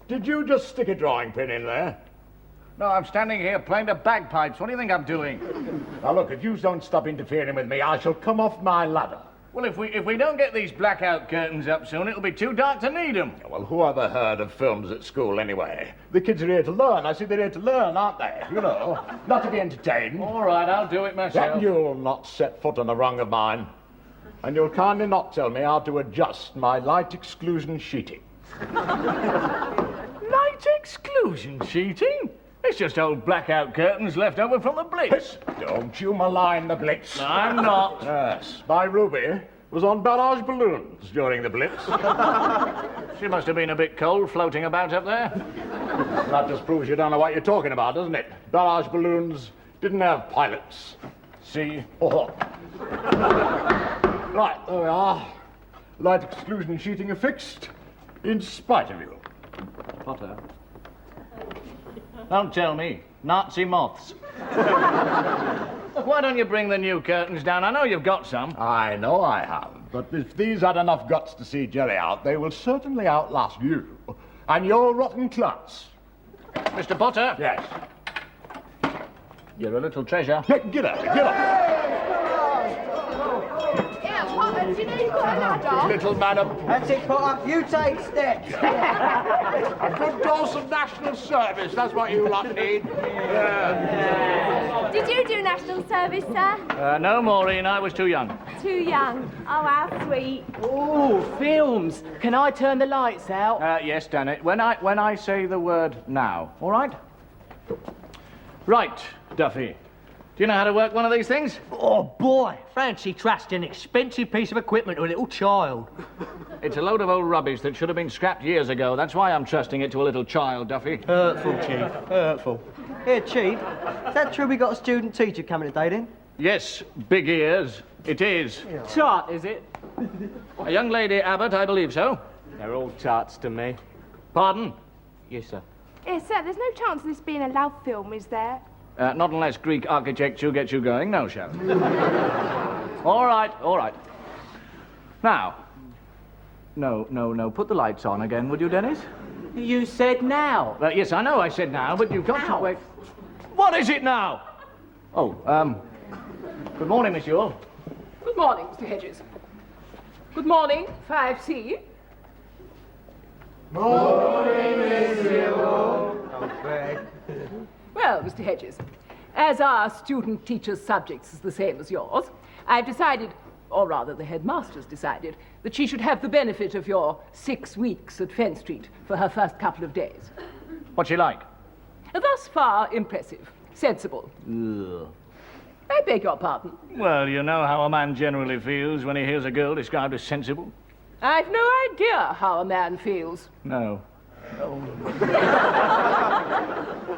Did you just stick a drawing pin in there? No, I'm standing here playing the bagpipes. What do you think I'm doing? Now look, if you don't stop interfering with me, I shall come off my ladder. Well, if we don't get these blackout curtains up soon, it'll be too dark to need them. Well, who ever heard of films at school anyway? The kids are here to learn. I see they're here to learn, aren't they? You know, not to be entertained. All right, I'll do it myself. Then you'll not set foot on a rung of mine. And you'll kindly not tell me how to adjust my light exclusion sheeting. Light exclusion sheeting? It's just old blackout curtains left over from the Blitz. Don't you malign the Blitz. I'm not. Yes, my Ruby was on barrage balloons during the Blitz. She must have been a bit cold floating about up there. That just proves you don't know what you're talking about, doesn't it? Barrage balloons didn't have pilots. See? Oh. Right, there we are. Light exclusion sheeting affixed, in spite of you. Potter. Don't tell me. Nazi moths. Look, why don't you bring the new curtains down? I know you've got some. I know I have, but if these had enough guts to see Jerry out, they will certainly outlast you and your rotten class. Mr. Potter? Yes. You're a little treasure. Get up, get up. Potter, do you know you've got a ladder? Little madam. That's it, Potter. You take steps. A good dose of national service, that's what you lot need. Did you do national service, sir? No, Maureen, I was too young. Too young. Oh, how sweet. Oh, films. Can I turn the lights out? Yes, damn it. When I say the word now, all right? Right, Duffy. Do you know how to work one of these things? Oh, boy. Fancy trusting an expensive piece of equipment to a little child. It's a load of old rubbish that should have been scrapped years ago. That's why I'm trusting it to a little child, Duffy. Hurtful, Chief. Hurtful. Here, Chief. Is that true we got a student teacher coming today, then? Yes, big ears. It is. Tart, is it? A young lady, Abbott, I believe so. They're all tarts to me. Pardon? Yes, sir. Yes, sir, there's no chance of this being a love film, is there? Not unless Greek architecture gets you going, no, Sharon. All right, all right. Now. No. Put the lights on again, would you, Dennis? You said now. Yes, I know I said now, but you've got to wait. What is it now? Oh, good morning, Miss Yule. Good morning, Mr. Hedges. Good morning, 5C. Morning, Miss Yule. Well, Mr. Hedges, as our student-teacher's subjects is the same as yours, I've decided, or rather the headmaster's decided, that she should have the benefit of your 6 weeks at Fen Street for her first couple of days. What's she like? Thus far, impressive, sensible. Ugh. I beg your pardon. Well, you know how a man generally feels when he hears a girl described as sensible. I've no idea how a man feels. No.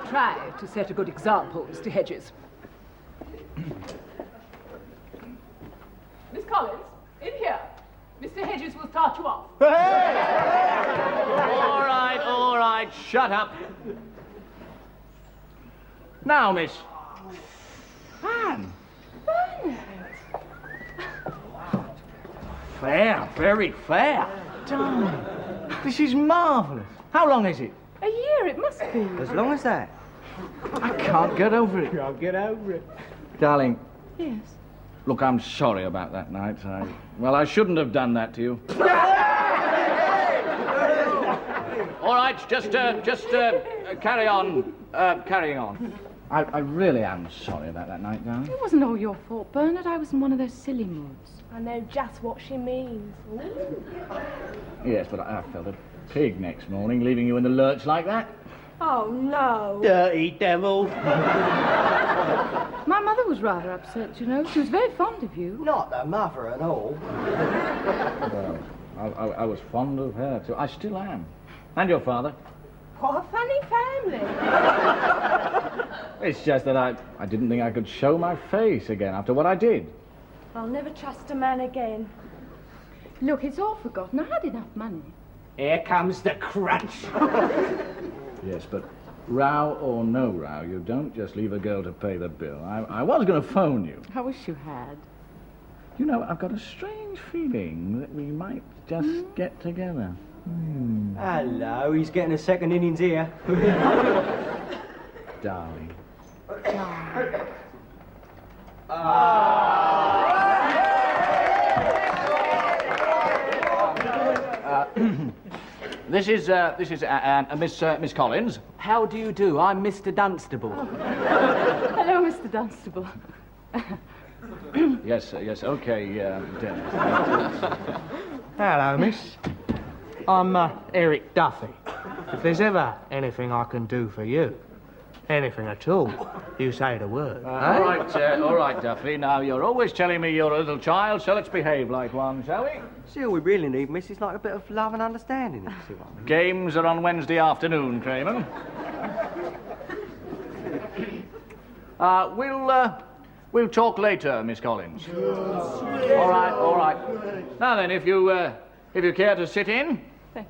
Try to set a good example, Mr. Hedges. Miss Collins, in here. Mr. Hedges will start you off. All right, shut up. Now, Miss. Anne. Fair, very fair. Darling, this is marvellous. How long is it? A year, it must be. As long as that. I can't get over it. I'll get over it. Darling. Yes. Look, I'm sorry about that night. I shouldn't have done that to you. All right, just carry on. Carrying on. I really am sorry about that night, darling. It wasn't all your fault, Bernard. I was in one of those silly moods. I know just what she means. Yes, but I felt a pig next morning, leaving you in the lurch like that. Oh, no. Dirty devil. My mother was rather upset, you know. She was very fond of you. Not the mother at all. Well, I was fond of her, too. I still am. And your father. What a funny family. It's just that I didn't think I could show my face again after what I did. I'll never trust a man again. Look, it's all forgotten. I had enough money. Here comes the crunch. Yes, but row or no row, you don't just leave a girl to pay the bill. I was going to phone you. I wish you had. You know, I've got a strange feeling that we might just get together. Hello, he's getting a second innings here. Darling. This is Miss Collins. How do you do? I'm Mr. Dunstable. Hello, Mr. Dunstable. Yes, okay, Dennis. Hello, miss. I'm Eric Duffy. If there's ever anything I can do for you, anything at all, you say the word. All right, Duffy. Now, you're always telling me you're a little child, so let's behave like one, shall we? See, all we really need, miss, is like a bit of love and understanding. See what I mean? Games are on Wednesday afternoon, Craven. We'll talk later, Miss Collins. All right. Now then, if you care to sit in. Thank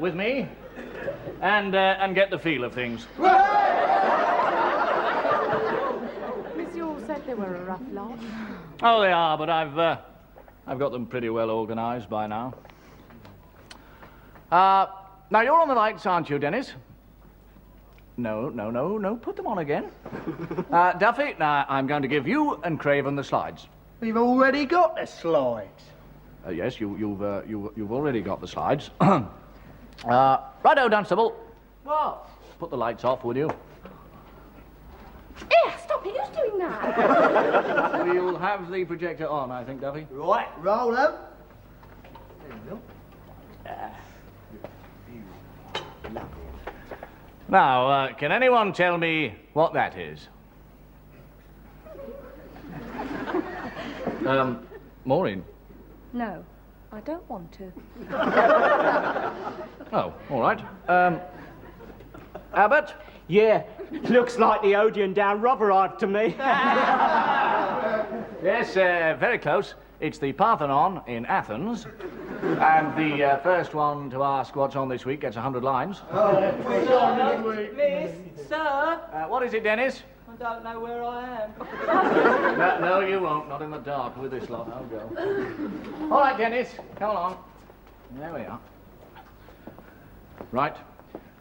With me, and get the feel of things. Miss, you all said they were a rough lot. Oh, they are, but I've got them pretty well organised by now. Now you're on the lights, aren't you, Dennis? No. Put them on again. Duffy, now I'm going to give you and Craven the slides. We've already got the slides. Yes, you've already got the slides. Righto, Dunstable. What? Put the lights off, will you? Stop it. Who's doing that? We'll have the projector on, I think, Duffy. Right, roll them. Now, can anyone tell me what that is? Maureen. No, I don't want to. Oh, all right. Abbott? Yeah, looks like the Odeon down Rotherhithe to me. Yes, very close. It's the Parthenon in Athens. And the first one to ask what's on this week gets 100 lines. Miss, sir, What is it, Dennis? I don't know where I am. No, you won't. Not in the dark with this lot. I'll go. All right, Dennis. Come along. There we are. Right.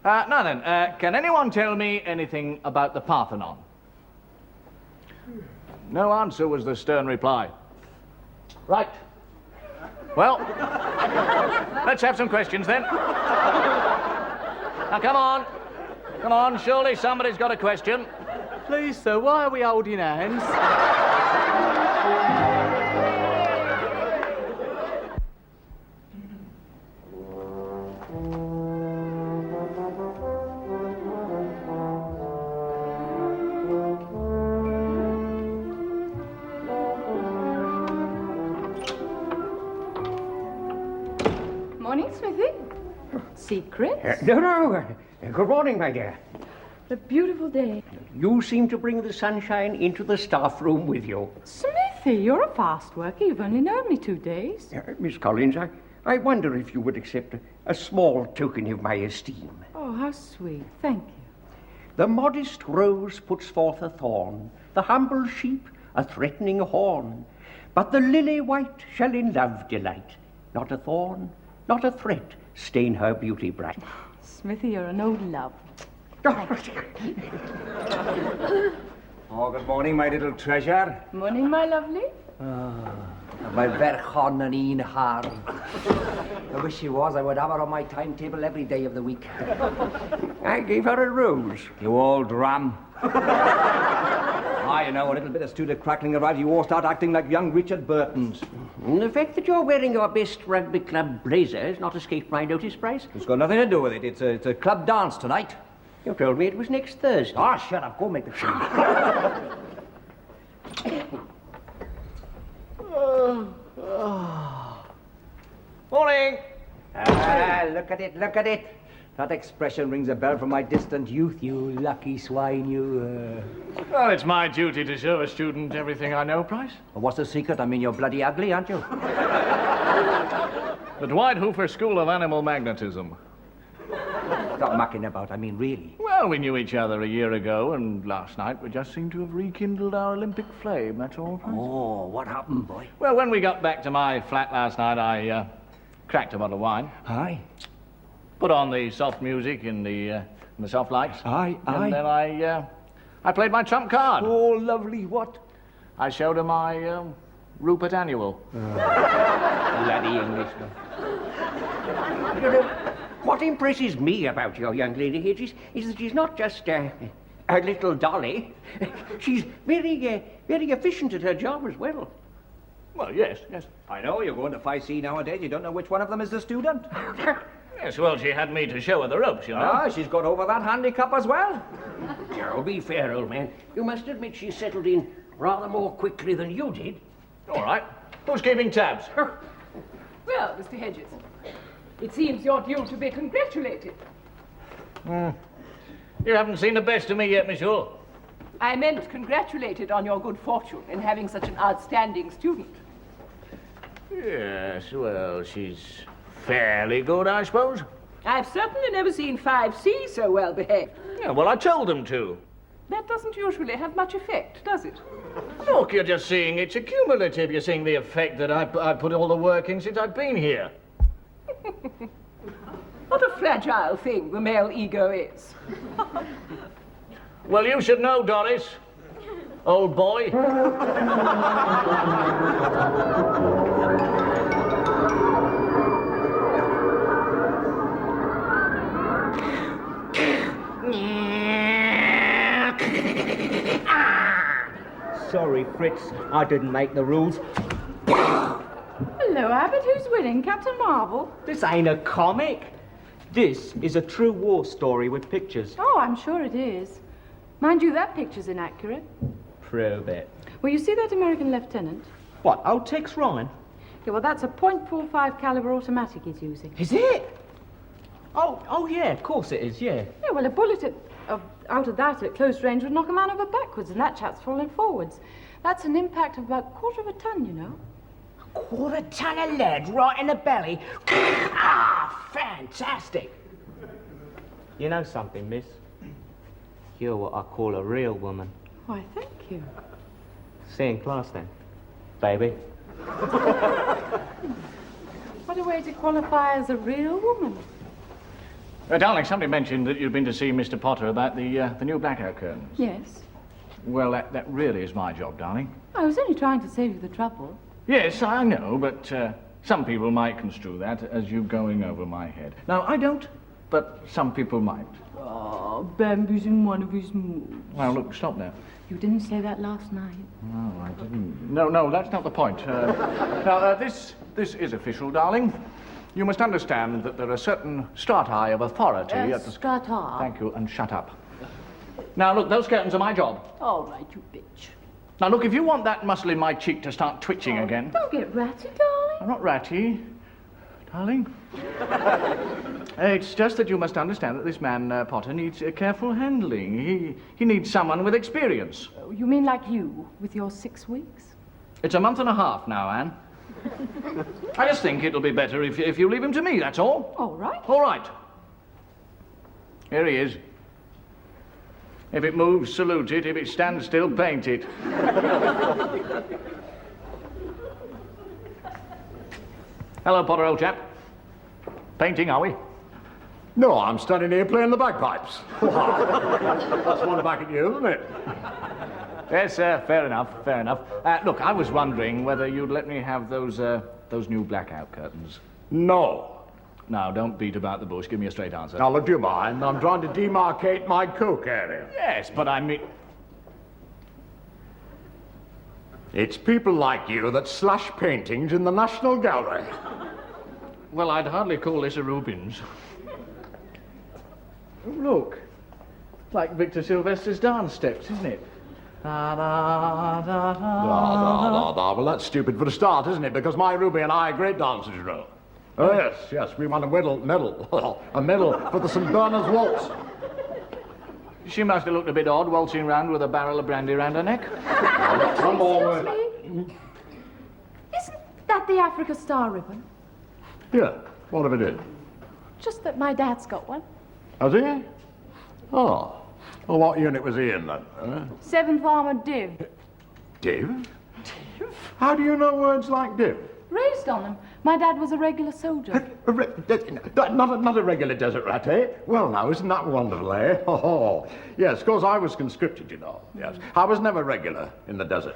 Now then, can anyone tell me anything about the Parthenon? No answer was the stern reply. Right. Well, let's have some questions then. Now, come on. Come on, surely somebody's got a question. Please, sir, why are we holding hands? Morning, Smithy. Secrets? No. Good morning, my dear. A beautiful day. You seem to bring the sunshine into the staff room with you. Smithy, you're a fast worker. You've only known me 2 days. Miss Collins, I wonder if you would accept a small token of my esteem. Oh, how sweet. Thank you. The modest rose puts forth a thorn, the humble sheep a threatening horn. But the lily white shall in love delight. Not a thorn, not a threat stain her beauty bright. Smithy, you're an old love. Oh, good morning, my little treasure. Morning, my lovely. My verchon yn un har. I wish she was. I would have her on my timetable every day of the week. I gave her a rose. You old ram. You know, a little bit of Studer crackling arrives, you all start acting like young Richard Burtons. And the fact that you're wearing your best rugby club blazer has not escaped my notice, Bryce. It's got nothing to do with it. It's a club dance tonight. You told me it was next Thursday. Ah, shut up. Go make the change. Morning. Look at it, look at it. That expression rings a bell from my distant youth, you lucky swine, you... Well, it's my duty to show a student everything I know, Price. Well, what's the secret? I mean, you're bloody ugly, aren't you? The Dwight Hoofer School of Animal Magnetism. Stop mucking about, I mean, really. Well, we knew each other a year ago, and last night we just seemed to have rekindled our Olympic flame, that's all, Price. Oh, what happened, boy? Well, when we got back to my flat last night, I cracked a bottle of wine. Aye. Put on the soft music in the soft lights. Aye, aye. And then I played my trump card. Oh, lovely, what? I showed her my Rupert Annual. Bloody Englishman. You know, what impresses me about your young lady here is that she's not just a little dolly. She's very efficient at her job as well. Well, yes. I know, you're going to 5C nowadays. You don't know which one of them is the student. Yes, well, she had me to show her the ropes, you know. Ah, she's got over that handicap as well. Now, be fair, old man. You must admit she settled in rather more quickly than you did. All right. Who's keeping tabs? Well, Mr. Hedges, it seems you're due to be congratulated. You haven't seen the best of me yet, Miss Hull. I meant congratulated on your good fortune in having such an outstanding student. Yes, well, she's fairly good, I suppose. I've certainly never seen 5C so well behaved. Yeah, well, I told them to. That doesn't usually have much effect, does it? Look, you're just seeing it's accumulative. You're seeing the effect that I put all the work in since I've been here. What a fragile thing the male ego is. Well, you should know, Doris, old boy. Sorry, Fritz. I didn't make the rules. Hello, Abbott. Who's winning? Captain Marvel? This ain't a comic. This is a true war story with pictures. Oh, I'm sure it is. Mind you, that picture's inaccurate. Prove it. Well, you see that American lieutenant? What, old Tex Ryan? Yeah, well, that's a .45 caliber automatic he's using. Is it? Oh, yeah, of course it is, yeah. Yeah, well, a bullet out of that at close range would knock a man over backwards, and that chap's falling forwards. That's an impact of about 1/4 of a ton, you know. 1/4 ton of lead right in the belly. Ah, fantastic. You know something, miss? You're what I call a real woman. Why, thank you. See you in class then, baby. What a way to qualify as a real woman. Darling, somebody mentioned that you'd been to see Mr. Potter about the new blackout curtains. Yes. Well, that really is my job, darling. I was only trying to save you the trouble. Yes, I know, but some people might construe that as you going over my head. Now, I don't, but some people might. Oh, Bambi's in one of his moods. Now, look, stop there. You didn't say that last night. No, I didn't. No, that's not the point. Now, this is official, darling. You must understand that there are certain strata of authority at the... Strata. Thank you, and shut up. Now, look, those curtains are my job. All right, you bitch. Now, look, if you want that muscle in my cheek to start twitching again... Don't get ratty, darling. I'm not ratty, darling. It's just that you must understand that this man, Potter, needs careful handling. He needs someone with experience. Oh, you mean like you, with your 6 weeks? It's a month and a half now, Anne. I just think it'll be better if you leave him to me, that's all. All right. All right. Here he is. If it moves, salute it. If it stands still, paint it. Hello, Potter, old chap. Painting, are we? No, I'm standing here playing the bagpipes. That's one back at you, isn't it? Yes, fair enough, fair enough. Look, I was wondering whether you'd let me have those new blackout curtains. No. Now, don't beat about the bush. Give me a straight answer. Now, look, do you mind? I'm trying to demarcate my coke area. Yes, but I mean... It's people like you that slash paintings in the National Gallery. Well, I'd hardly call this a Rubens. Look. It's like Victor Sylvester's dance steps, isn't it? Da, da, da, da. Well, that's stupid for a start, isn't it? Because my Ruby and I are great dancers, you know. Oh, yes, we won a medal for the St. Bernard's waltz. She must have looked a bit odd, waltzing round with a barrel of brandy round her neck. One more word. Isn't that the Africa Star ribbon? Yeah, what if it is? Just that my dad's got one. Has he? Oh. Well, what unit was he in, then? 7th Armoured Div. Div? How do you know words like div? Raised on them. My dad was a regular soldier. Not a regular desert rat, eh? Well, now, isn't that wonderful, eh? Oh, yes, of course, I was conscripted, you know. Yes, I was never regular in the desert.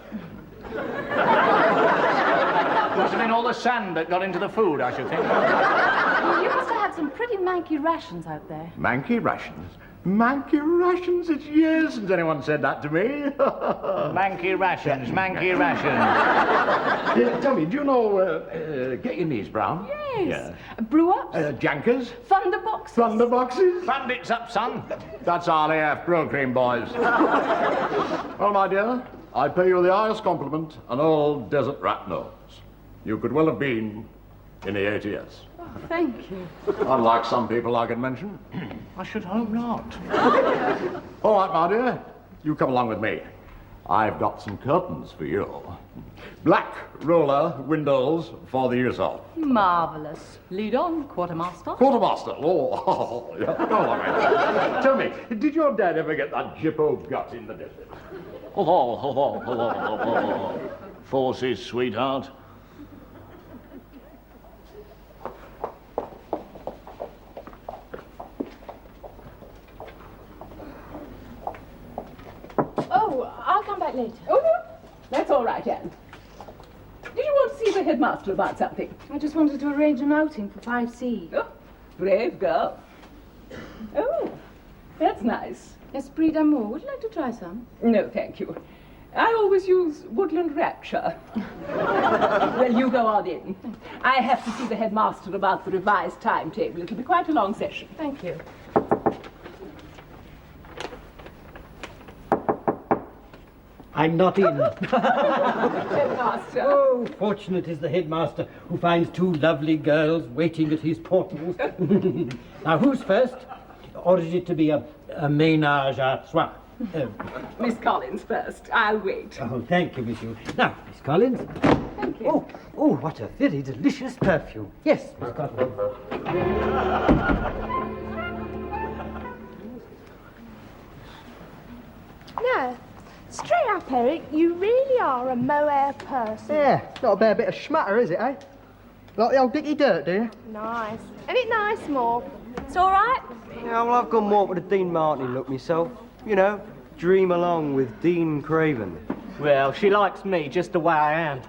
Must have been all the sand that got into the food, I should think. Well, you must have had some pretty manky rations out there. Manky rations? Manky rations? It's years since anyone said that to me. Manky rations, manky rations. Tell me, do you know, get your knees brown? Yes. Brew-ups? Jankers? Thunderboxes? Thunderboxes? Bandits up, son. That's RAF, Pro Cream boys. Well, my dear, I pay you the highest compliment an old desert rat knows. You could well have been in the ATS. Oh, thank you. Unlike some people I could mention. I should hope not. All right, my dear, you come along with me. I've got some curtains for you. Black roller windows for the use of. Marvellous. Lead on, Quartermaster. Quartermaster. Oh, yeah. Come along, mate. Tell me, did your dad ever get that jippo gut in the desert? Forces, sweetheart. Oh, I'll come back later. Oh, that's all right, Anne. Did you want to see the headmaster about something? I just wanted to arrange an outing for 5C. Oh, brave girl. Oh, that's nice. Esprit d'amour. Would you like to try some? No, thank you. I always use Woodland Rapture. Well, you go on in. I have to see the headmaster about the revised timetable. It'll be quite a long session. Thank you. I'm not in. Headmaster. Oh, fortunate is the headmaster who finds two lovely girls waiting at his portals. Now, who's first? Or is it to be a ménage à trois? Miss Collins first. I'll wait. Oh, thank you, monsieur. Now, Miss Collins. Thank you. Oh, what a very delicious perfume. Yes, Miss Collins. No. Straight up, Eric, you really are a mohair person. Yeah, not a bare bit of schmatter, is it, eh? Like the old Dicky Dirt, do you? Nice. Ain't it nice, Maud? It's all right? Yeah, well, I've gone more for the Dean Martin look myself. You know, dream along with Dean Craven. Well, she likes me just the way I am.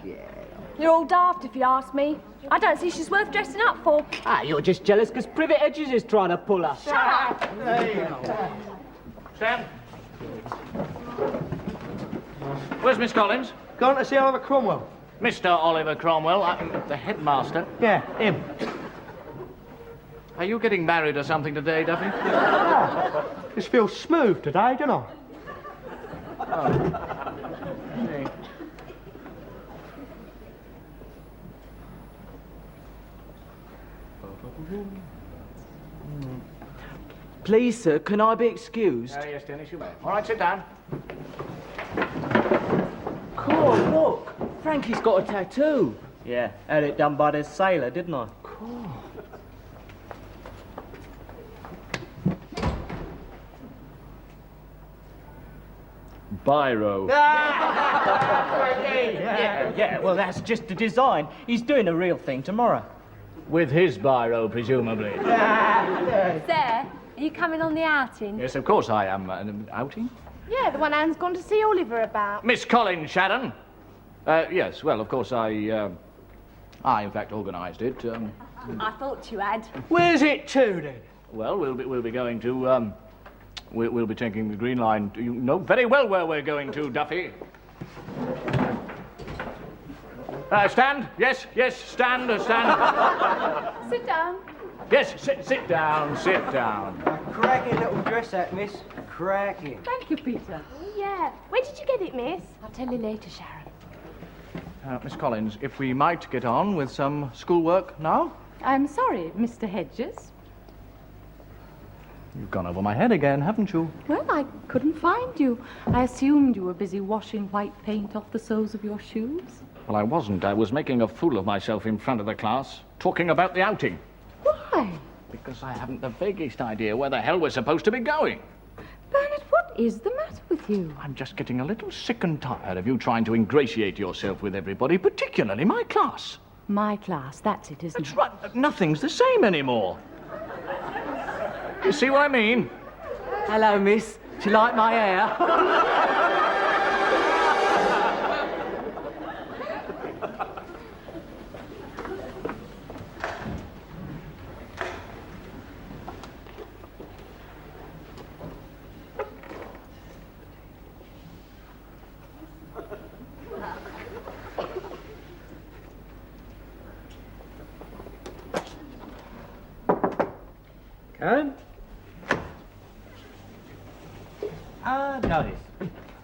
You're all daft, if you ask me. I don't see she's worth dressing up for. Ah, you're just jealous because Privet Edges is trying to pull us. Shut up! Sam? Where's Miss Collins? Gone to see Oliver Cromwell. Mr. Oliver Cromwell, the headmaster. Yeah, him. Are you getting married or something today, Duffy? Just feels smooth today, don't I? Please, sir, can I be excused? Yes, Dennis, you may. All right, sit down. Cool, look. Frankie's got a tattoo. Yeah, had it done by this sailor, didn't I? Cool. Biro. Yeah, well, that's just the design. He's doing a real thing tomorrow. With his biro, presumably. There, are you coming on the outing? Yes, of course I am. An outing? Yeah, the one Anne's gone to see Oliver about. Miss Collins, Sharon. Yes, well, of course, I I, in fact, organised it. I thought you had. Where's it to, then? Well, we'll be going to, we'll be taking the Green Line. You know very well where we're going to, Duffy. Stand. Yes, stand. Sit down. Yes, sit down. Cracking little dress, that, miss. Cracking. Thank you, Peter. Yeah. Where did you get it, miss? I'll tell you later, Sharon. Miss Collins, if we might get on with some schoolwork now? I'm sorry, Mr. Hedges. You've gone over my head again, haven't you? Well, I couldn't find you. I assumed you were busy washing white paint off the soles of your shoes. Well, I wasn't. I was making a fool of myself in front of the class, talking about the outing. Why? Because I haven't the vaguest idea where the hell we're supposed to be going. Bernard, what is the matter with you? I'm just getting a little sick and tired of you trying to ingratiate yourself with everybody, particularly my class. My class, that's it, isn't That's it? right. Nothing's the same anymore. You see what I mean? Hello, miss. Do you like my hair? Karen? Doris.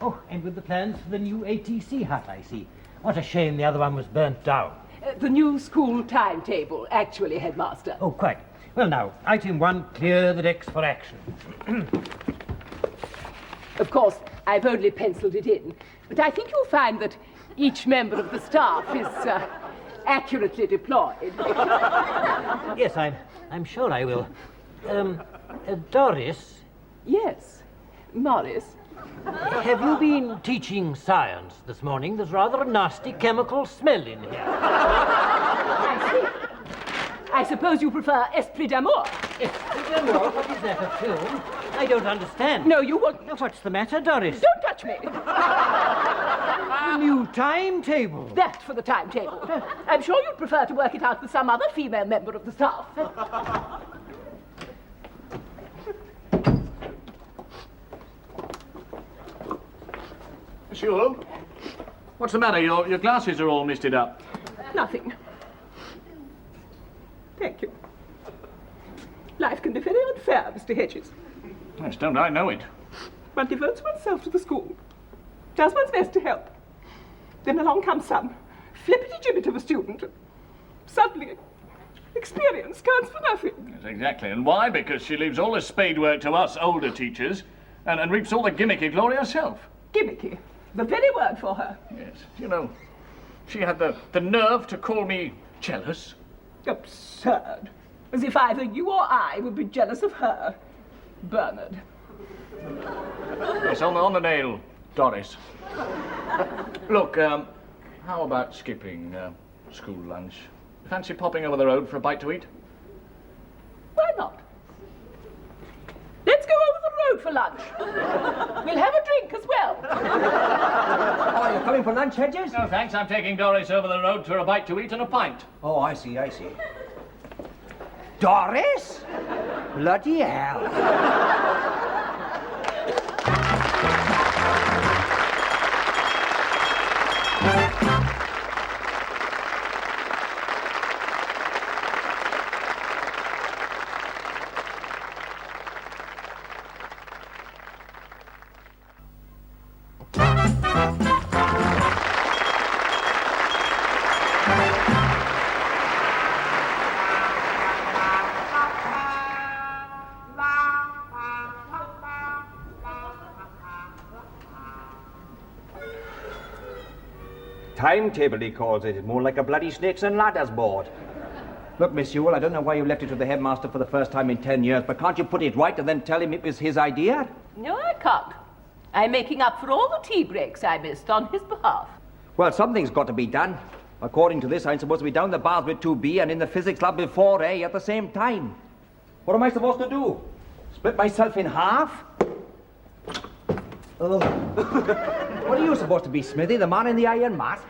Oh, and with the plans for the new ATC hut, I see. What a shame the other one was burnt down. The new school timetable, actually, Headmaster. Oh, quite. Well, now, item 1, clear the decks for action. Of course, I've only penciled it in, but I think you'll find that each member of the staff is accurately deployed. Yes, I'm sure I will. Doris, Yes, Morris. have you been teaching science this morning? There's rather a nasty chemical smell in here. I see. I suppose you prefer Esprit d'Amour. Esprit d'Amour? What is that, a film? I don't understand. No, you won't. Now, what's the matter, Doris? Don't touch me. A new timetable. That for the timetable. I'm sure you'd prefer to work it out with some other female member of the staff. Sure. What's the matter? Your glasses are all misted up. Nothing. Thank you. Life can be very unfair, Mr. Hedges. Yes, don't I know it? One devotes oneself to the school, does one's best to help. Then along comes some flippity-gibbet of a student. Suddenly, experience counts for nothing. Yes, exactly. And why? Because she leaves all the spade work to us older teachers and reaps all the gimmicky glory herself. Gimmicky. The very word for her. Yes. You know, she had the nerve to call me jealous. Absurd. As if either you or I would be jealous of her. Bernard. Yes, on the nail, Doris. Look, how about skipping school lunch? Fancy popping over the road for a bite to eat? Why not? Let's go over the road for lunch. We'll have a drink as well. Oh, you're coming for lunch, Hedges? No, thanks. I'm taking Doris over the road for a bite to eat and a pint. Oh, I see. Doris? Bloody hell. Timetable, he calls it. More like a bloody snakes and ladders board. Look, Miss Ewell, I don't know why you left it to the headmaster for the first time in 10 years, but can't you put it right and then tell him it was his idea? No, I can't. I'm making up for all the tea breaks I missed on his behalf. Well, something's got to be done. According to this, I'm supposed to be down the bars with 2B and in the physics lab with 4A at the same time. What am I supposed to do? Split myself in half? Oh. What are you supposed to be, Smithy, the man in the iron mask?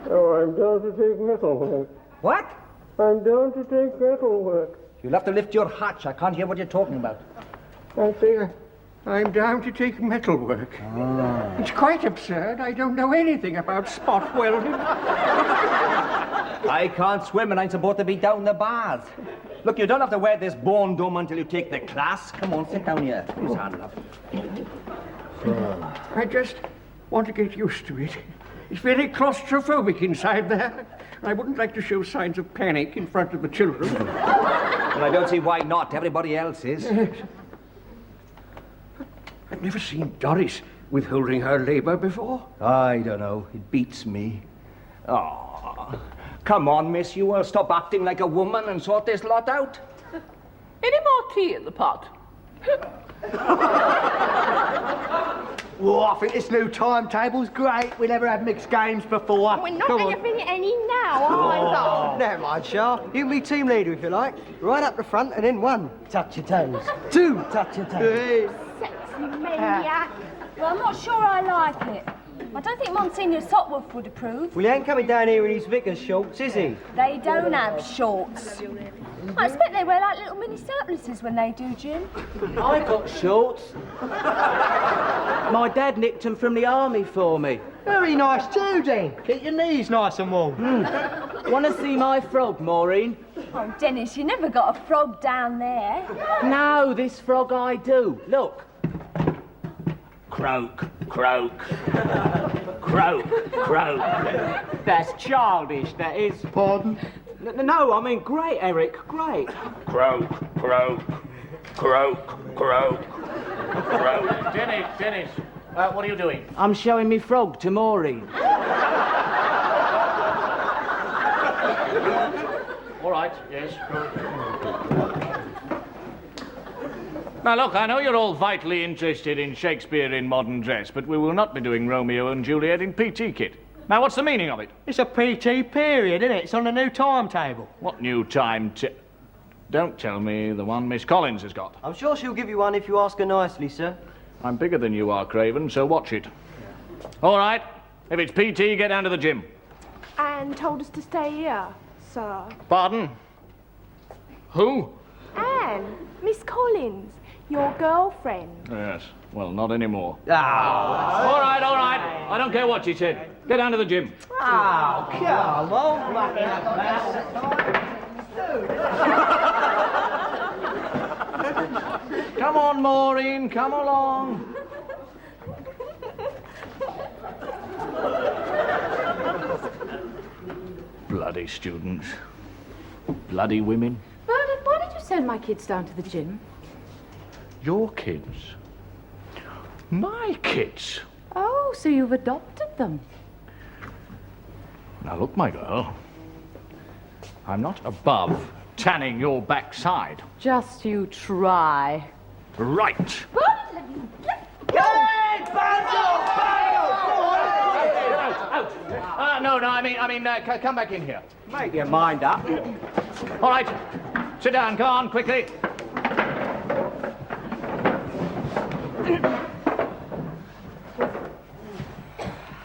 Oh, I'm down to take metalwork. What? I'm down to take metalwork. You'll have to lift your hatch. I can't hear what you're talking about. I say, I'm down to take metalwork. It's quite absurd. I don't know anything about spot welding. I can't swim and I'm supposed to be down the bath. Look, you don't have to wear this bone dome until you take the class. Come on, sit down here. Put his hand up. I just want to get used to it. It's very claustrophobic inside there. I wouldn't like to show signs of panic in front of the children. Well, I don't see why not. Everybody else is. I've never seen Doris withholding her labor before. I don't know. It beats me. Oh, come on, miss. You will stop acting like a woman and sort this lot out. Any more tea in the pot? Oh, I think this new timetable's great. We never had mixed games before. We're not having any now, either. Never mind, Shah. You can be team leader if you like. Right up the front and then 1, touch your toes. 2, touch your toes. Sexy maniac. Well, I'm not sure I like it. I don't think Monsignor Sopworth would approve. Well, he ain't coming down here in his vicar's shorts, is he? They don't have shorts. I expect they wear like little mini surplices when they do gym. I got shorts. My dad nicked them from the army for me. Very nice too, then. Keep your knees nice and warm. Want to see my frog, Maureen? Oh, Dennis, you never got a frog down there. No, this frog I do. Look. Croak, croak. Croak, croak. That's childish, that is. Pardon? No, I mean great, Eric, great. Croak, croak. Croak, croak. Croak. Dennis, what are you doing? I'm showing me frog to Maureen. All right, yes, good. Now, look, I know you're all vitally interested in Shakespeare in modern dress, but we will not be doing Romeo and Juliet in PT kit. Now, what's the meaning of it? It's a PT period, isn't it? It's on the new timetable. What new Don't tell me the one Miss Collins has got. I'm sure she'll give you one if you ask her nicely, sir. I'm bigger than you are, Craven, so watch it. All right, if it's PT, get down to the gym. Anne told us to stay here, sir. Pardon? Who? Anne, Miss Collins, your girlfriend. Yes, well, not anymore. Ah. All right. I don't care what she said. Get down to the gym. Oh, come on. Come on, Maureen, come along. Bloody students. Bloody women. Bernard, why did you send my kids down to the gym? Your kids. My kids. Oh, so you've adopted them. Now look, my girl. I'm not above tanning your backside. Just you try. Right. No, I mean, come back in here. Make your mind up. All right, sit down, come on, quickly.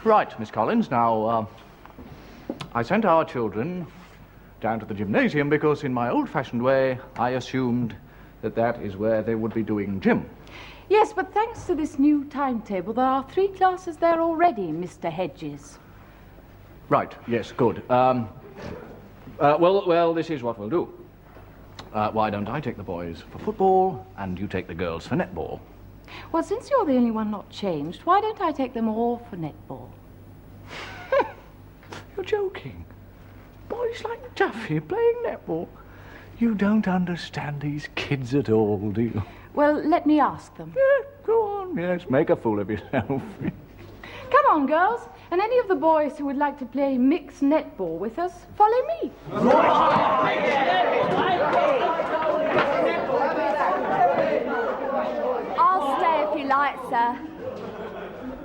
Right, Miss Collins, now, I sent our children down to the gymnasium because in my old-fashioned way, I assumed that is where they would be doing gym. Yes, but thanks to this new timetable, there are 3 classes there already, Mr. Hedges. Right, yes, good. Well, this is what we'll do. Why don't I take the boys for football and you take the girls for netball? Well, since you're the only one not changed, why don't I take them all for netball? You're joking. Boys like Duffy playing netball. You don't understand these kids at all, do you? Well, let me ask them. Yeah, go on, yes, make a fool of yourself. Come on, girls. And any of the boys who would like to play mixed netball with us, follow me. I'll stay if you like, sir.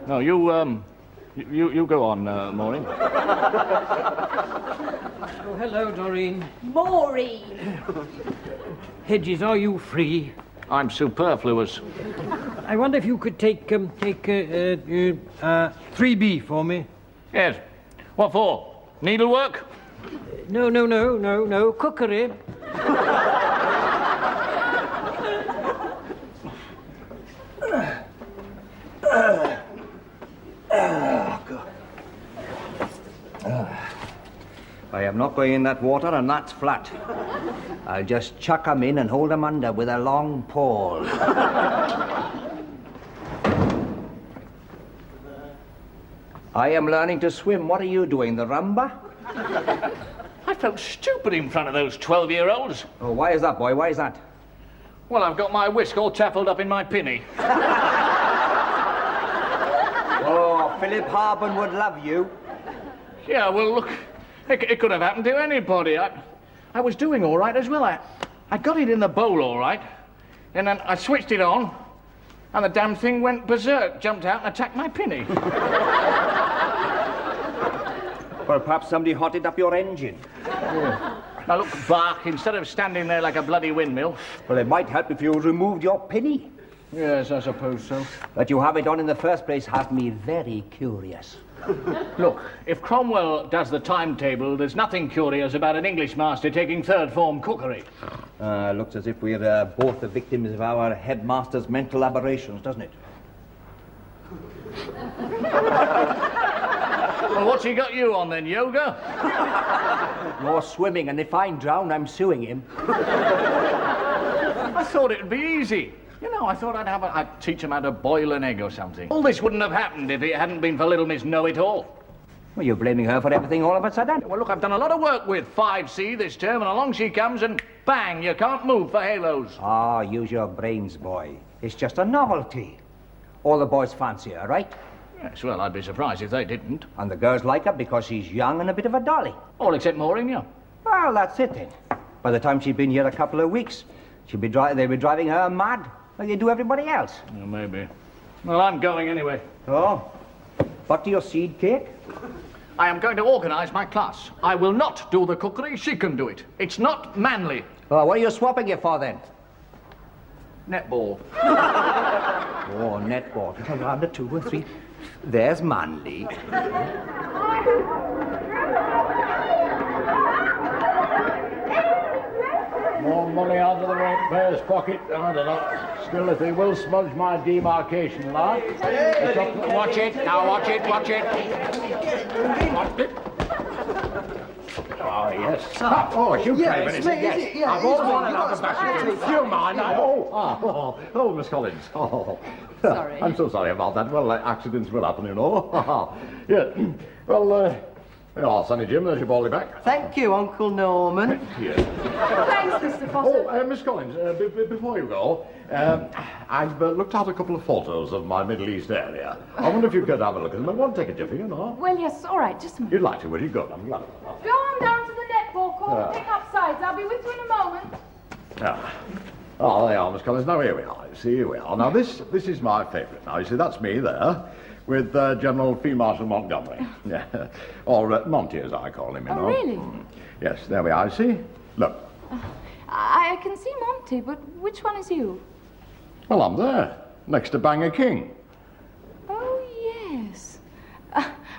No, you go on, Maureen. Oh, hello, Doreen. Maureen. Hedges, are you free? I'm superfluous. I wonder if you could take 3B for me. Yes. What for? Needlework? No. Cookery. I am not going in that water, and that's flat. I'll just chuck 'em in and hold 'em under with a long pole. I am learning to swim. What are you doing, the rumba? I felt stupid in front of those 12-year-olds. Oh, why is that, boy? Why is that? Well, I've got my whisk all taffled up in my pinny. Oh, Philip Harbin would love you. Yeah, well, look, it could have happened to anybody. I was doing all right as well. I got it in the bowl all right, and then I switched it on, and the damn thing went berserk, jumped out and attacked my pinny. Well, perhaps somebody hotted up your engine. Yeah. Now, look, Bach, instead of standing there like a bloody windmill... Well, it might help if you removed your pinny. Yes, I suppose so. That you have it on in the first place has me very curious. Look, if Cromwell does the timetable, there's nothing curious about an English master taking third form cookery. Looks as if we're both the victims of our headmaster's mental aberrations, doesn't it? Well, what's he got you on then, yoga? More swimming, and if I drown, I'm suing him. I thought it'd be easy. You know, I thought I'd teach him how to boil an egg or something. All this wouldn't have happened if it hadn't been for little Miss Know-It-All. Well, you're blaming her for everything all of a sudden. Well, look, I've done a lot of work with 5C this term, and along she comes, and bang, you can't move for halos. Ah, use your brains, boy. It's just a novelty. All the boys fancy her, right? Yes, well, I'd be surprised if they didn't. And the girls like her because she's young and a bit of a dolly. All except Mourinho. Well, that's it then. By the time she'd been here a couple of weeks, they'd be driving her mad, like they do everybody else. Well, maybe. Well, I'm going anyway. Oh? Back to your seed cake? I am going to organise my class. I will not do the cookery, she can do it. It's not manly. Oh, what are you swapping it for then? Netball. Oh, netball. Round of 2 or 3. There's manly. More money out of the ratepayer's pocket. I don't know. Still, if they will smudge my demarcation line. Watch it. Now watch it. Watch it. Oh, yes. Oh, you came in, is it? Yes. Yeah, I've all wanted out of basket. Do you mind? Oh, Miss Collins. Oh. Sorry. I'm so sorry about that. Well, accidents will happen, you know. Yeah. Well, oh, Sonny Jim, there's your bally back. Thank you, Uncle Norman. Here. Thanks, Mr. Foster. Oh, Miss Collins, before you go, I've looked out a couple of photos of my Middle East area. I wonder if you could have a look at them. I won't take a jiffy, you know. Well, yes, all right, just a minute. You'd like to, would you? Good, I'm glad of that. Go on down to the netball court, pick up sides. I'll be with you in a moment. Yeah. Oh, there you are, Miss Collins. Now, here we are. You see, here we are. Now, this is my favourite. Now, you see, that's me there, with General Field Marshal Montgomery. Yeah. Or Monty, as I call him, you know. Oh, really? Yes, there we are. You see? Look. I can see Monty, but which one is you? Well, I'm there, next to Banger King. Oh, yes.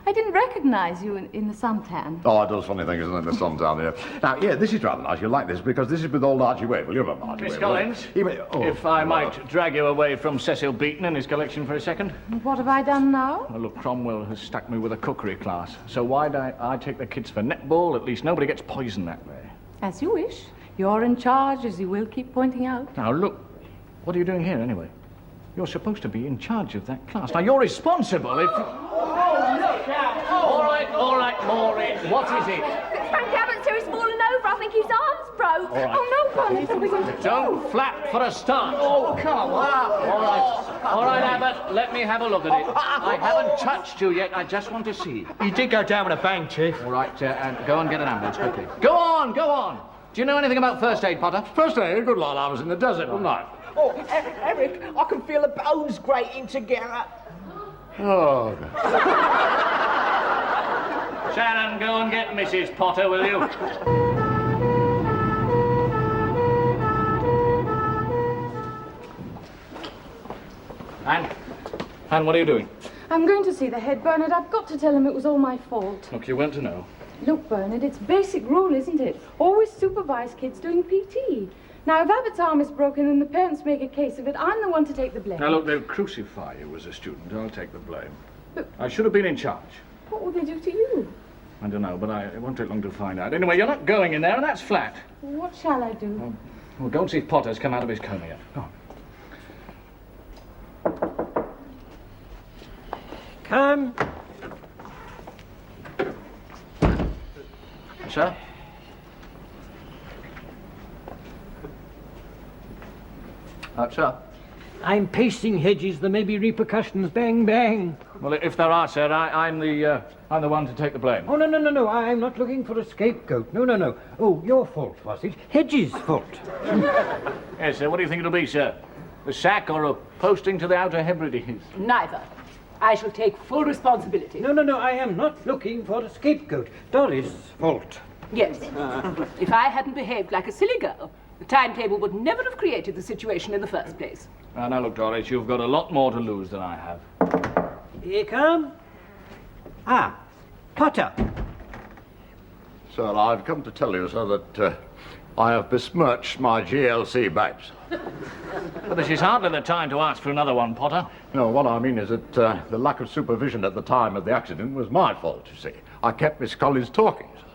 I didn't recognize you in the suntan. Oh, it does funny things, isn't it, the sun down here. Now, yeah, this is rather nice. You'll like this, because this is with old Archie Wavell. You remember Archie Miss Wavell? Collins, if I might drag you away from Cecil Beaton and his collection for a second. What have I done now? Well, look, Cromwell has stuck me with a cookery class, so why'd I take the kids for netball? At least nobody gets poisoned that way. As you wish. You're in charge, as you will keep pointing out. Now, look, what are you doing here, anyway? You're supposed to be in charge of that class. Now, you're responsible if... Oh, look out! All right, Maureen, what is it? Frank Abbott's here, he's fallen over. I think his arm's broke. All right. Oh, no, Bonnie, what are we going to do? Don't flap for a start. Oh, come on. All right, Abbott, let me have a look at it. I haven't touched you yet. I just want to see. You did go down with a bang, Chief. All right, and go and get an ambulance quickly. Go on. Do you know anything about first aid, Potter? First aid? Good lord, I was in the desert, wasn't I? Oh, Eric, I can feel the bones grating together. Oh, God. Sharon, go and get Mrs. Potter, will you? Anne, what are you doing? I'm going to see the head, Bernard. I've got to tell him it was all my fault. Look, you weren't to know. Look, Bernard, it's basic rule, isn't it? Always supervise kids doing PT. Now, if Abbott's arm is broken and the parents make a case of it, I'm the one to take the blame. Now, look, they'll crucify you as a student. I'll take the blame. But I should have been in charge. What will they do to you? I don't know, but it won't take long to find out. Anyway, you're not going in there, and that's flat. What shall I do? Well, go and see if Potter's come out of his coma yet. Go on. Come. Sir? Sir? I'm pasting hedges. There may be repercussions. Bang, bang. Well, if there are, sir, I'm the one to take the blame. Oh, no. I'm not looking for a scapegoat. No. Oh, your fault, was it? Hedges' fault. Yes, sir. What do you think it'll be, sir? A sack or a posting to the Outer Hebrides? Neither. I shall take full responsibility. No. I am not looking for a scapegoat. Doris' fault. Yes. If I hadn't behaved like a silly girl, the timetable would never have created the situation in the first place. Now, look, Doris, you've got a lot more to lose than I have. Here come. Potter. Sir, I've come to tell you, sir, that I have besmirched my GLC badge. But this is hardly the time to ask for another one, Potter. No, what I mean is that the lack of supervision at the time of the accident was my fault, you see. I kept Miss Collins talking, sir.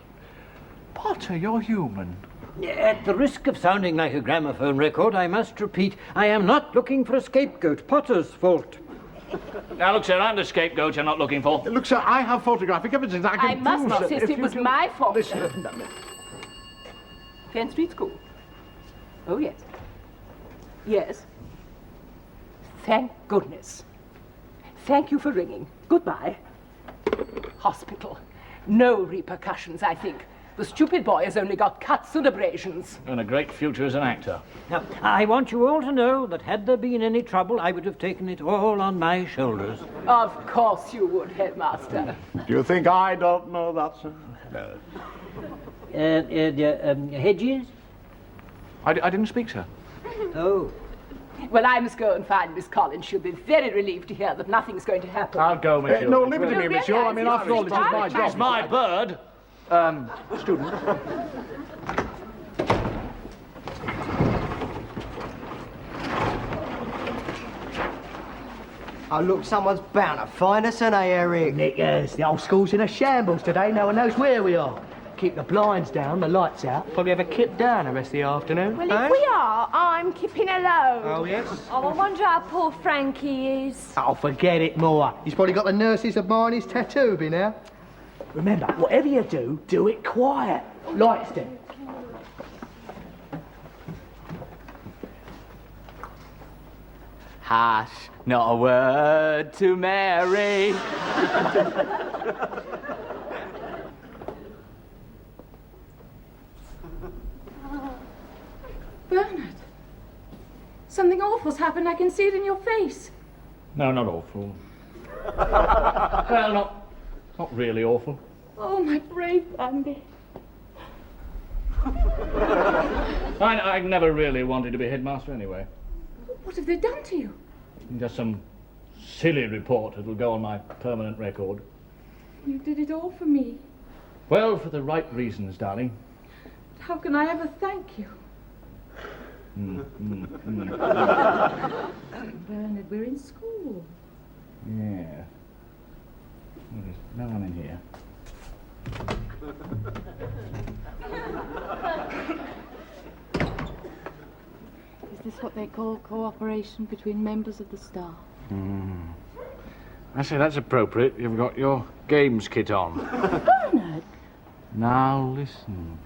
Potter, you're human. At the risk of sounding like a gramophone record, I must repeat, I am not looking for a scapegoat. Potter's fault. Now, look, sir, I'm the scapegoat you're not looking for. Look, sir, I have photographic evidence. I can must prove, insist it was my fault. Listen. Penn Street School. Oh, yes. Yes. Thank goodness. Thank you for ringing. Goodbye. Hospital. No repercussions, I think. The stupid boy has only got cuts and abrasions. And a great future as an actor. Now, I want you all to know that had there been any trouble, I would have taken it all on my shoulders. Of course you would, Headmaster. Do you think I don't know that, sir? No. Hedges? I didn't speak, sir. Oh. Well, I must go and find Miss Collins. She'll be very relieved to hear that nothing's going to happen. I'll go, monsieur. No, leave it to me, monsieur. I mean, after all, this is my job. It's my bird. Student. Oh, look, someone's bound to find us, ain't they, Eric? Nickers, the old school's in a shambles today. No one knows where we are. Keep the blinds down, the lights out. Probably have a kip down the rest of the afternoon. Well, if we are, I'm keeping alone. Oh, yes? Oh, I wonder how poor Frankie is. Oh, forget it, Moore. He's probably got the nurses admiring his tattoo by now. Remember, whatever you do it quiet. Lights down. Hush, not a word to Mary. Bernard, something awful's happened. I can see it in your face. No, not awful. Well, not really awful. Oh, my brave Andy. I never really wanted to be headmaster anyway. What have they done to you? Just some silly report that'll go on my permanent record. You did it all for me. Well, for the right reasons, darling. How can I ever thank you? Bernard, we're in school. Yeah. Well, there's no one in here. Is this what they call cooperation between members of the staff? I say that's appropriate. You've got your games kit on. Bernard! Now listen.